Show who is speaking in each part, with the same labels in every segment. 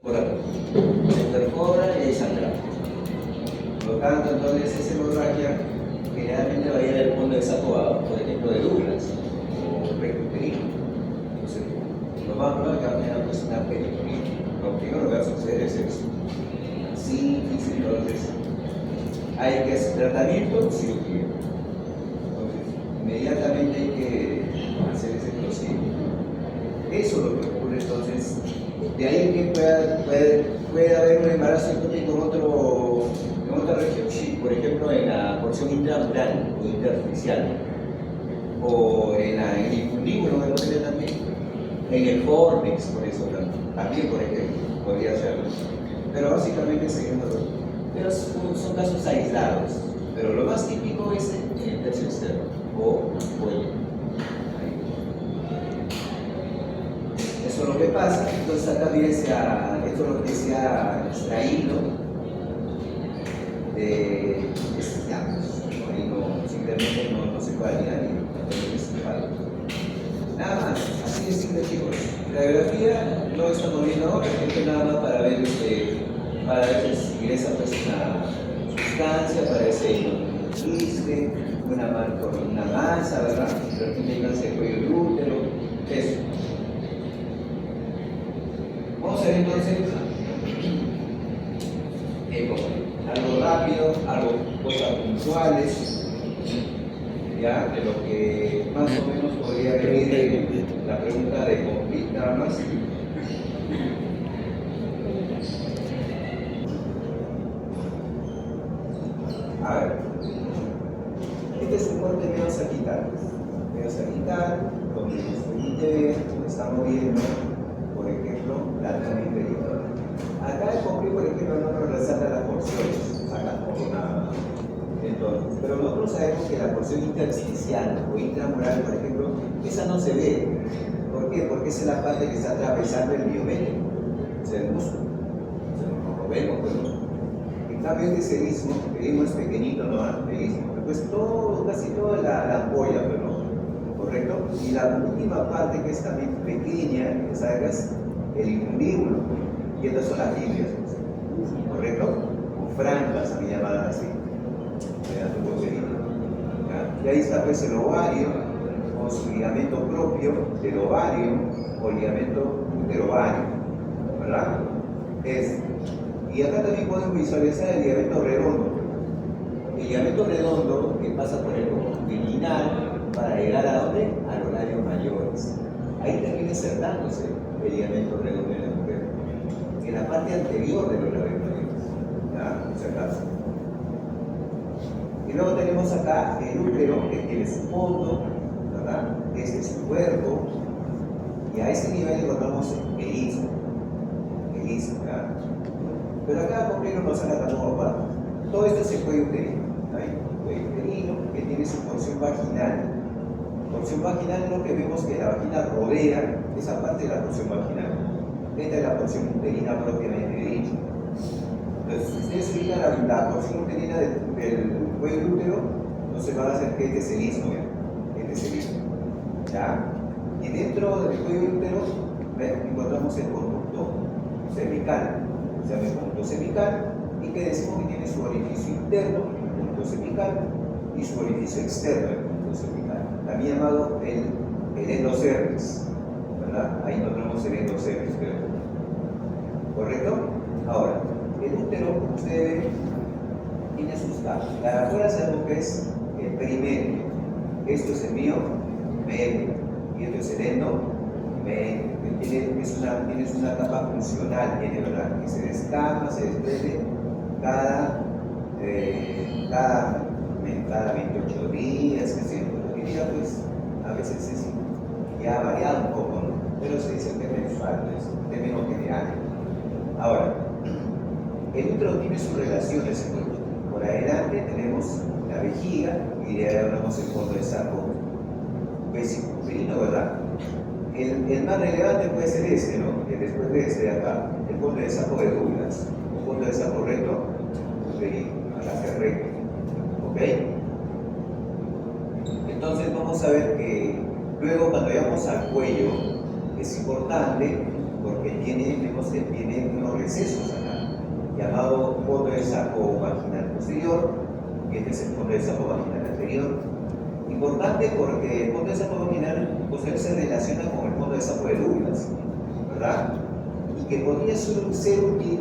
Speaker 1: por acá. Se perfora y hay sangrado. Por lo tanto, entonces esa hemorragia generalmente va a ir al fondo del saco, por ejemplo, de Douglas o recto uterino. Entonces, lo más probable es que va a tener pues, una peritonía. Lo primero que va a suceder es eso. Sífilis, entonces, hay que hacer tratamiento o cirugía. Entonces, inmediatamente hay que hacer ese procedimiento. Eso es lo que ocurre entonces. De ahí que puede haber un embarazo ectópico en otra región, sí, por ejemplo en la porción intramural o intersticial, o en el infundíbulo me podría también, en el fornix, por eso también por ejemplo, podría ser. Pero básicamente siguiendo, pero son casos aislados, pero lo más típico es en el tercio externo o cuello. Eso es lo que pasa. Entonces acá viene esto es lo que se ha extraído de estos llanos. Simplemente no se puede añadir nada más, así de simple, chicos. La biografía no estamos viendo ahora, es nada más para ver si ingresa pues una sustancia, para ver si hay un quiste, una masa, ¿verdad? Pero aquí me cáncer de cuello del útero, eso. Vamos a ver entonces algo rápido, cosas puntuales, ya, de lo que más o menos podría venir la pregunta de conflicto, nada más. A ver, este es un corte que vamos a quitar, donde nuestro límite está moviendo, por ejemplo, la zona inferior. Acá el conflicto, por ejemplo, no nos resalta las porciones, acá por nada. Entonces, pero nosotros sabemos que la porción intersticial o intramural, por ejemplo, esa no se ve. ¿Por qué? Porque esa es la parte que está atravesando el miometrio, o sea, el músculo. O sea, no lo vemos, pero en cambio este serismo, que vimos es pequeñito, ¿no? Pues casi toda la ampolla, ¿no? ¿Correcto? Y la última parte que es también pequeña, que sabes, el infundíbulo, y estas son las fibrias, ¿correcto? O franjas, también llamadas así. Y ahí está pues el ovario, con su ligamento propio del ovario, o ligamento uterovario, ¿verdad? Y acá también podemos visualizar el ligamento redondo. El ligamento redondo que pasa por el inguinal para llegar a ¿dónde? A los labios mayores. Ahí termina insertándose el ligamento redondo en la mujer, en la parte anterior de los labios mayores, ¿ya? Si acaso. Y luego tenemos acá el útero, que tiene su fondo, ¿verdad? Este es su cuerpo, y a ese nivel encontramos el istmo, ¿verdad? Pero acá con no nos saca tampoco aparte. Todo esto es el cuello uterino, cuello uterino que tiene su porción vaginal. Porción vaginal es lo que vemos que la vagina rodea esa parte de la porción vaginal. Esta es la porción uterina propiamente dicha. Entonces, si ustedes se fijan la porción uterina del cuello del útero, no se va a hacer que este es el istmo, ¿ya? Y dentro del cuello del útero encontramos el conducto cervical, se llama el conducto cervical, y que decimos que tiene su orificio interno, el conducto cervical, y su orificio externo, el conducto cervical, también llamado el endocervix, ¿verdad? Ahí encontramos el endocervix, ¿correcto? Ahora, el útero, como ustedes ven, tiene sus capas. La de afuera sabemos que es el perimetrio. Esto es el medio, y esto es el endometrio. Tienes una capa funcional, ¿verdad? Que se descama, se desprende cada 28 días, que se pues a veces ya ha variado un poco, ¿no? Pero se dice que es mensual, es de menos general. Ahora, el útero tiene sus relaciones. Por adelante tenemos la vejiga y de ahí hablamos el fondo del saco vesicouterino, ¿verdad? El más relevante puede ser este, ¿no? Que después de este de acá, el fondo del saco de Douglas, o fondo del saco recto, uterino, hacia recto, ¿ok? Entonces vamos a ver que luego cuando vayamos al cuello es importante porque vemos que tiene unos recesos acá, llamado fondo de saco vaginal posterior, y este es el fondo de saco vaginal anterior. Importante porque el fondo de saco vaginal posterior se relaciona con el fondo de saco de Douglas, ¿verdad? Y que podría ser útil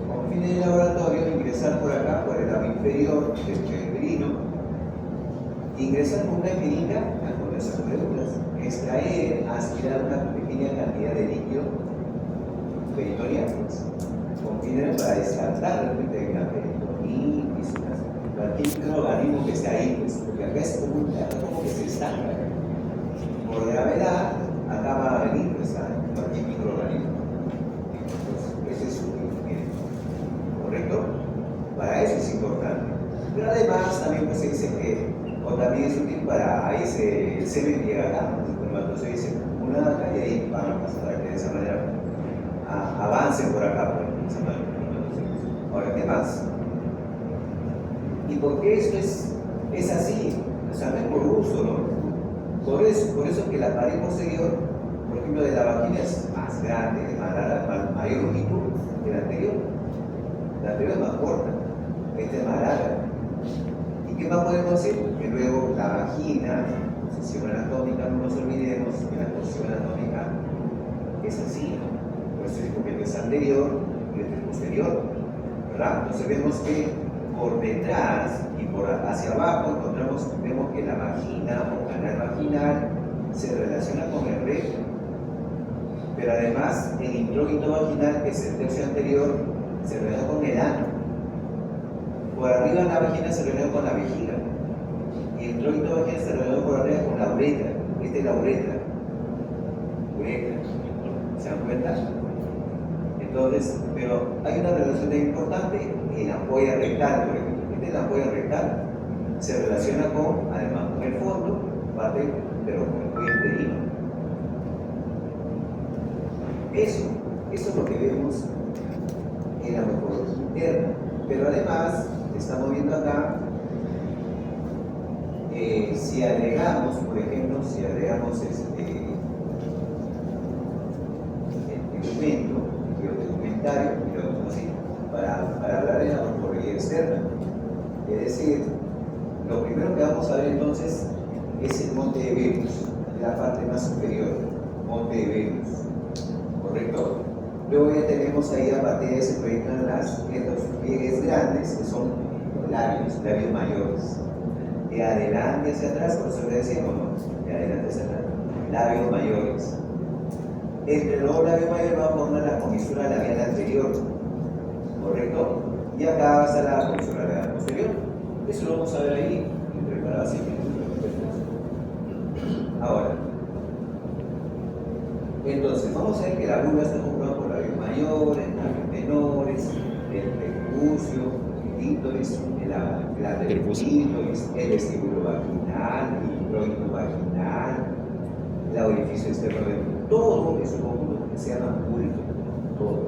Speaker 1: con fines de laboratorio ingresar por acá, por el lado inferior del uterino, ingresar con una jeringa al fondo de saco de Douglas, extraer, aspirar una pequeña cantidad de líquido peritoneal, con fines para descartar realmente una peritonitis, cualquier microorganismo que esté ahí, pues, porque acá es como que se estanca. Por gravedad, acá va a venir pues, cualquier microorganismo. Entonces, ese es su fin, ¿correcto? Para eso es importante. Pero además, también pues, se dice que, o también es útil para ese semen que llega acá, cuando se dice una acá y ahí van a pasar a que de esa manera avancen por acá, por esa manera. Ahora, ¿qué más? ¿Y por qué esto es así? O sea, no es por gusto, ¿no? Por eso que la pared posterior, por ejemplo, de la vagina es más grande, de mayor longitud que la anterior. La anterior es más corta, esta es más larga. ¿Y qué más podemos decir? Que luego la vagina, posición anatómica, no nos olvidemos que la posición anatómica es así, ¿no? Por eso digo que esto es anterior y esto es posterior, ¿verdad? Entonces vemos que por detrás y por hacia abajo vemos que la vagina o canal vaginal se relaciona con el recto, pero además el introito vaginal, que es el tercio anterior, se relaciona con el ano. Por arriba la vagina se relaciona con la vejiga y el introito vaginal se relaciona por arriba con la uretra. Esta es la uretra. ¿Se dan cuenta? Entonces, pero hay una relación importante en la ampolla rectal, por ejemplo. Esta es la ampolla rectal. Se relaciona además con el fondo, pero con el cuello uterino. Eso es lo que vemos en la morfología interna. Pero además, estamos viendo acá, si agregamos, por ejemplo, el documentario, así, para hablar de la morfología externa. Es decir, lo primero que vamos a ver entonces es el monte de Venus, la parte más superior, monte de Venus, ¿correcto? Luego ya tenemos ahí, a partir de se proyectan estos pliegues grandes, que son los labios mayores. De adelante hacia atrás, por eso le decíamos, ¿no? De adelante hacia atrás, labios mayores. Entre los labios mayores vamos a formar la comisura labial anterior, ¿correcto? Y acá va a estar la comisura labial posterior. Eso lo vamos a ver ahí, entre paradas y ahora, entonces, vamos a ver que la vulva está conformada por labios mayores, labios menores, el prepucio, el clítoris, el clítoris, el vestíbulo vaginal, el introito vaginal, el orificio externo del todo es un conjunto que se llama bulbo, todo.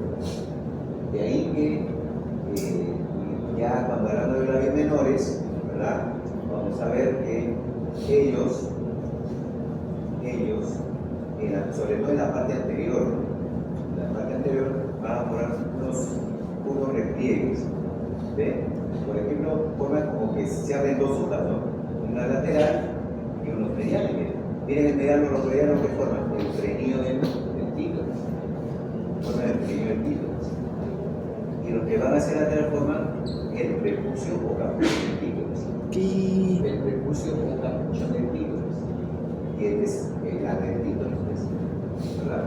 Speaker 1: De ahí que ya cuando hablamos de labios menores, ¿verdad? Vamos a ver que ellos sobre todo en la parte anterior, van a poner unos repliegues, ¿ve? Por ejemplo, forman como que se abren dos hojas, ¿no? Una lateral y unos mediales. Miren el mediano, los medianos que forman el frenillo del clítoris, forman el frenillo del clítoris. Y los que van hacia lateral forman el prepucio o capuchón del clítoris.
Speaker 2: ¿Qué?
Speaker 1: El prepucio o capuchón del clítoris. Y este es el adentito, ¿verdad?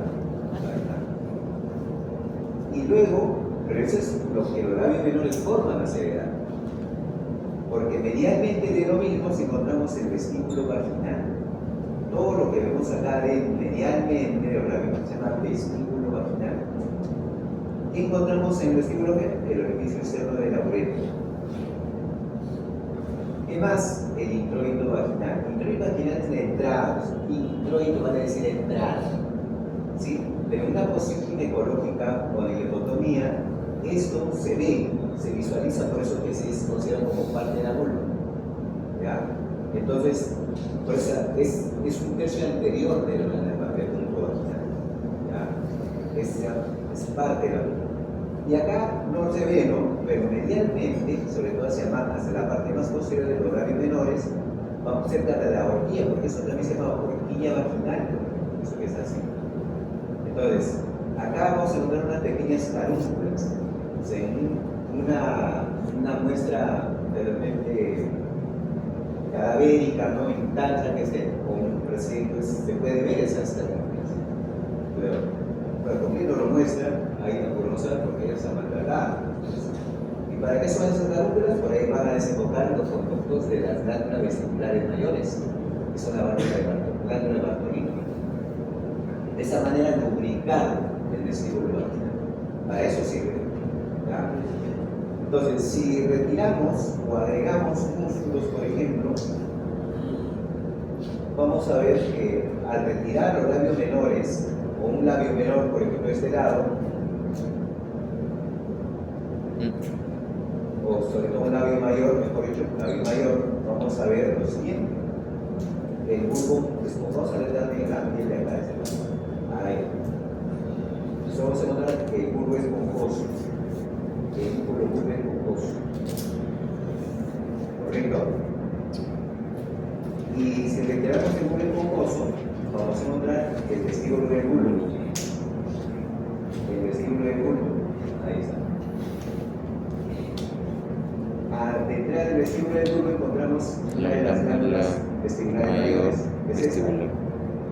Speaker 1: Y luego, pero eso es lo que los labios menores forman hacia adelante. Porque medialmente de lo mismo si encontramos el vestíbulo vaginal. Todo lo que vemos acá medialmente de los labios se llama vestíbulo vaginal. Encontramos en el vestíbulo el orificio externo de la uretra. ¿Qué más? El introito vaginal. El introito vaginal es la entrada. Introito vale decir entrada. ¿Sí? Pero en una posición ginecológica o de hipotomía, esto se ve, se visualiza, por eso que se considera como parte de la vulva. ¿Ya? Entonces, pues es un tercio anterior del punto vaginal. ¿Ya? Es parte de la vulva. Y acá no se ve, ¿no? Pero medialmente, sobre todo hacia la parte más posterior de los labios menores, vamos cerca de la horquilla, porque eso también se llama horquilla vaginal, eso que está así. Entonces, acá vamos a encontrar unas pequeñas carúnculas, o sea, una muestra realmente cadavérica, ¿no? Intacta, que se puede ver esas carúnculas. Pero como no lo muestra, ahí no podemos saber porque ella está maltratada. ¿Y para qué son esas carúnculas? Por ahí van a desembocar los conductos de las glándulas vesiculares mayores, que son la glándula de Bartolini. De esa manera lubricar el vestíbulo vaginal. Para eso sirve. ¿Ya? Entonces, si retiramos o agregamos músculos, por ejemplo, vamos a ver que al retirar los labios menores, o un labio menor, por ejemplo, de este lado, o sobre todo un labio mayor, mejor dicho, un labio mayor, vamos a ver lo siguiente. El bulbo, vamos a ver también la piel de acá, ahí. Entonces vamos a encontrar que el bulbo es esponjoso. El bulbo es esponjoso. ¿Correcto? Y si retiramos el bulbo esponjoso, vamos a encontrar el vestíbulo del bulbo. El vestíbulo del bulbo. Ahí está. Detrás del vestíbulo del bulbo encontramos una de las glándulas vestibulares mayores. Es esta.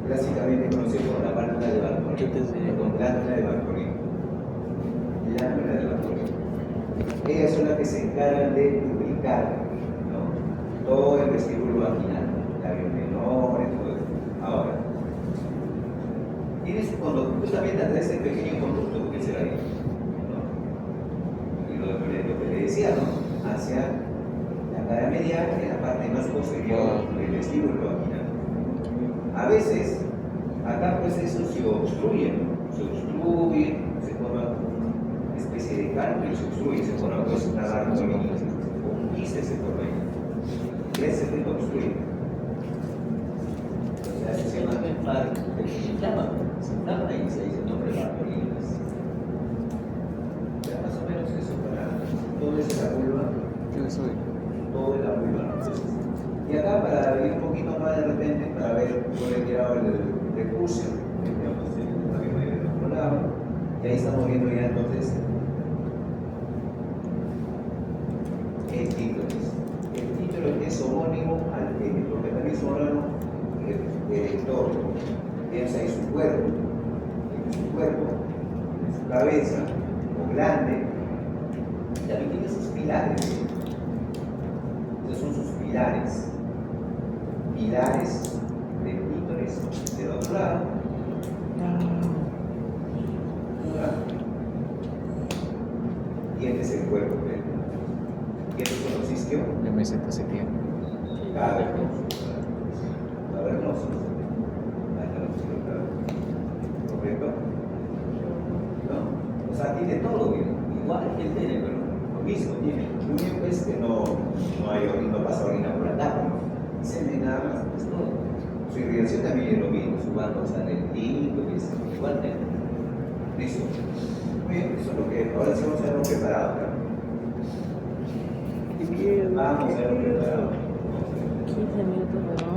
Speaker 1: Clásicamente conocido como la glándula de Bartolini. Con glándula de Bartolini. Glándula de Bartolini. Ellas son las que se encargan de lubricar, ¿no? Todo el vestíbulo vaginal, labios menores, todo eso. Ahora, tienes un conducto, justamente hasta ese pequeño conducto que se va ahí, ¿no? Y lo que le decía, ¿no? Hacia la cara medial, en la parte más posterior del vestíbulo vaginal. A veces, acá pues eso se obstruye, se forma una especie de cálculo, se obstruye, se forma pues una bartolina, o un quiste se forma ahí. Y ese se obstruye. Entonces así se llama se inflama y se dice el nombre de bartolinas. Ya más o menos eso para todo es la vulva, todo es la vulva. Y acá para ir un poquito más de repente, para ver dónde he tirado el recurso, digamos, el labio medio del otro lado, y ahí estamos viendo ya entonces el clítoris. El clítoris es homónimo al pene, porque también es un órgano erector. Tienes ahí su cuerpo, su cabeza, o grande, y también tiene sus pilares. Estos son sus pilares. Pilares del clítoris del otro lado. Y este es el cuerpo. Y estos son los isquios.
Speaker 2: Yo me siento así bien.
Speaker 1: Cavernosos. ¿Correcto? ¿No? O sea, tiene todo bien. Igual que el pene, pero lo mismo tiene. Lo único es que no pasa orina por acá, ¿no? Y se ve nada más, es todo. Su irrigación también es lo mismo, su banco está en el tinto, que es igualmente. Listo. Muy bien, eso es lo que. Ahora sí vamos a ver lo preparado, ¿no? Vamos a ver lo preparado.
Speaker 3: 15 minutos, ¿no?